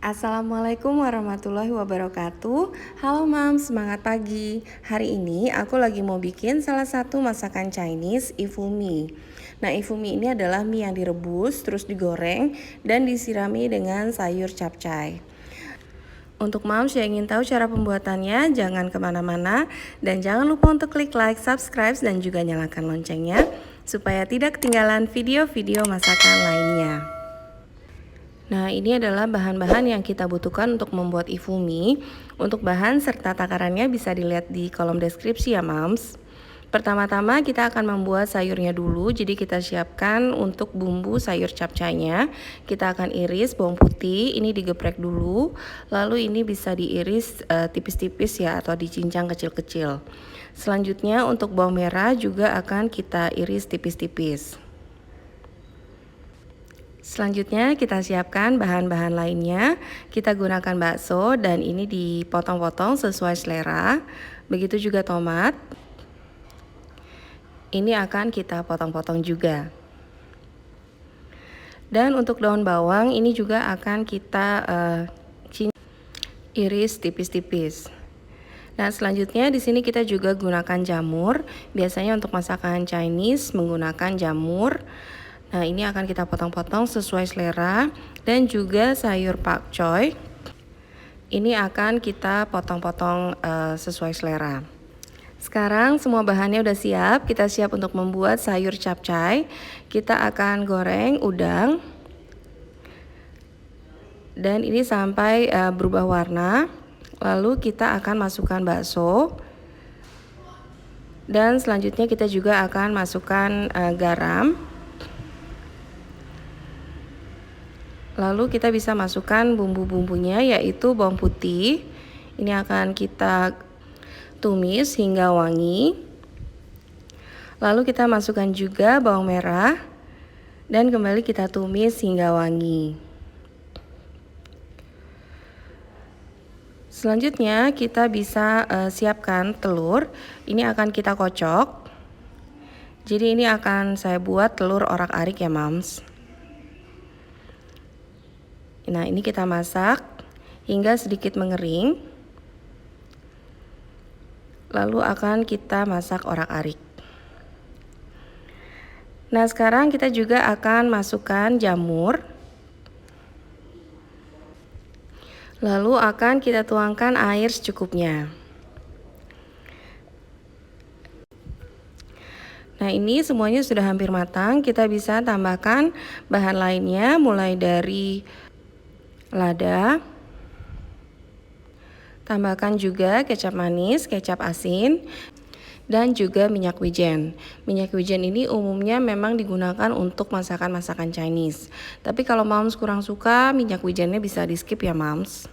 Assalamualaikum warahmatullahi wabarakatuh. Halo Mam, semangat pagi. Hari ini aku lagi mau bikin salah satu masakan Chinese, ifumi. Nah, ifumi ini adalah mie yang direbus, terus digoreng, dan disirami dengan sayur capcay. Untuk Moms yang ingin tahu cara pembuatannya, jangan kemana-mana. Dan jangan lupa untuk klik like, subscribe, dan juga nyalakan loncengnya, supaya tidak ketinggalan video-video masakan lainnya. Nah, ini adalah bahan-bahan yang kita butuhkan untuk membuat ifumi. Untuk bahan serta takarannya bisa dilihat di kolom deskripsi ya, Mams. Pertama-tama kita akan membuat sayurnya dulu. Jadi kita siapkan untuk bumbu sayur capcaynya. Kita akan iris bawang putih, ini digeprek dulu. Lalu ini bisa diiris tipis-tipis ya, atau dicincang kecil-kecil. Selanjutnya untuk bawang merah juga akan kita iris tipis-tipis. Selanjutnya kita siapkan bahan-bahan lainnya. Kita gunakan bakso dan ini dipotong-potong sesuai selera. Begitu juga tomat. Ini akan kita potong-potong juga. Dan untuk daun bawang ini juga akan kita iris tipis-tipis. Nah, selanjutnya di sini kita juga gunakan jamur. Biasanya untuk masakan Chinese menggunakan jamur. Nah, ini akan kita potong-potong sesuai selera, dan juga sayur pakcoy. Ini akan kita potong-potong sesuai selera. Sekarang semua bahannya udah siap, kita siap untuk membuat sayur capcay. Kita akan goreng udang. Dan ini sampai berubah warna. Lalu kita akan masukkan bakso. Dan selanjutnya kita juga akan masukkan garam. Lalu kita bisa masukkan bumbu-bumbunya, yaitu bawang putih. Ini akan kita tumis hingga wangi. Lalu kita masukkan juga bawang merah. Dan kembali kita tumis hingga wangi. Selanjutnya kita bisa siapkan telur. Ini akan kita kocok. Jadi ini akan saya buat telur orak-arik ya, Mams. Nah, ini kita masak hingga sedikit mengering. Lalu akan kita masak orak-arik. Nah, sekarang kita juga akan masukkan jamur. Lalu akan kita tuangkan air secukupnya. Nah, ini semuanya sudah hampir matang. Kita bisa tambahkan bahan lainnya, mulai dari lada, tambahkan juga kecap manis, kecap asin, dan juga minyak wijen. Minyak wijen ini umumnya memang digunakan untuk masakan-masakan Chinese. Tapi kalau Moms kurang suka, minyak wijennya bisa di skip ya, Moms.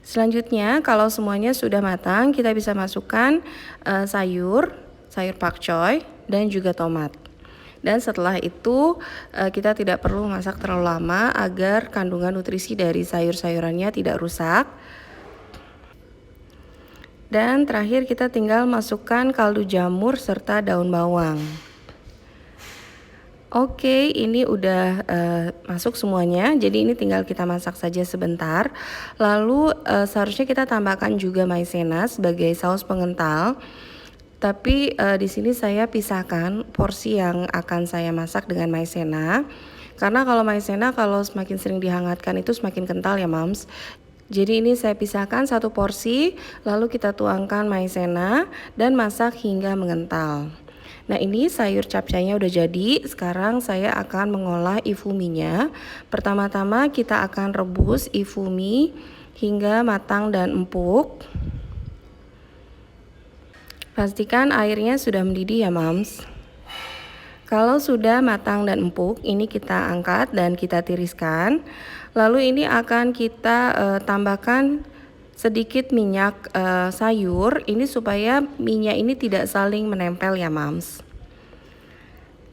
Selanjutnya, kalau semuanya sudah matang, kita bisa masukkan sayur pakcoy, dan juga tomat. Dan setelah itu kita tidak perlu masak terlalu lama agar kandungan nutrisi dari sayur-sayurannya tidak rusak. Dan terakhir kita tinggal masukkan kaldu jamur serta daun bawang. Oke, ini udah masuk semuanya. Jadi ini tinggal kita masak saja sebentar. Lalu seharusnya kita tambahkan juga maizena sebagai saus pengental. Tapi di sini saya pisahkan porsi yang akan saya masak dengan maizena. Karena kalau maizena kalau semakin sering dihangatkan itu semakin kental ya, Mams. Jadi ini saya pisahkan satu porsi, lalu kita tuangkan maizena dan masak hingga mengental. Nah, ini sayur capcaynya udah jadi. Sekarang saya akan mengolah ifuminya. Pertama-tama kita akan rebus ifumi hingga matang dan empuk. Pastikan airnya sudah mendidih ya, Mams. Kalau sudah matang dan empuk, ini kita angkat dan kita tiriskan. Lalu ini akan kita tambahkan sedikit minyak sayur. Ini supaya minyak ini tidak saling menempel ya, Mams.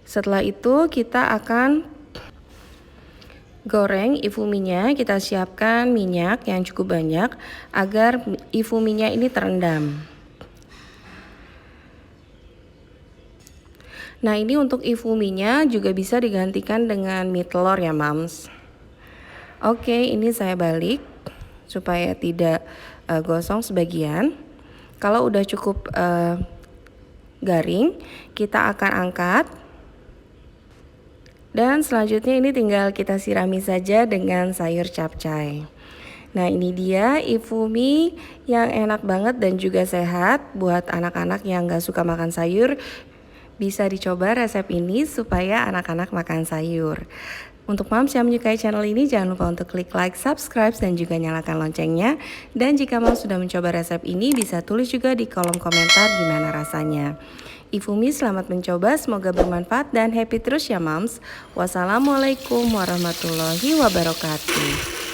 Setelah itu kita akan goreng ifuminya. Kita siapkan minyak yang cukup banyak agar ifuminya ini terendam. Nah, ini untuk ifuminya juga bisa digantikan dengan mie telur ya, Mams. Oke, ini saya balik supaya tidak gosong sebagian. Kalau udah cukup garing, kita akan angkat. Dan selanjutnya ini tinggal kita sirami saja dengan sayur capcay. Nah, ini dia ifumi yang enak banget dan juga sehat buat anak-anak yang gak suka makan sayur. Bisa dicoba resep ini supaya anak-anak makan sayur. Untuk moms yang menyukai channel ini, jangan lupa untuk klik like, subscribe, dan juga nyalakan loncengnya. Dan jika moms sudah mencoba resep ini, bisa tulis juga di kolom komentar gimana rasanya. Ifumi selamat mencoba, semoga bermanfaat dan happy terus ya moms. Wassalamualaikum warahmatullahi wabarakatuh.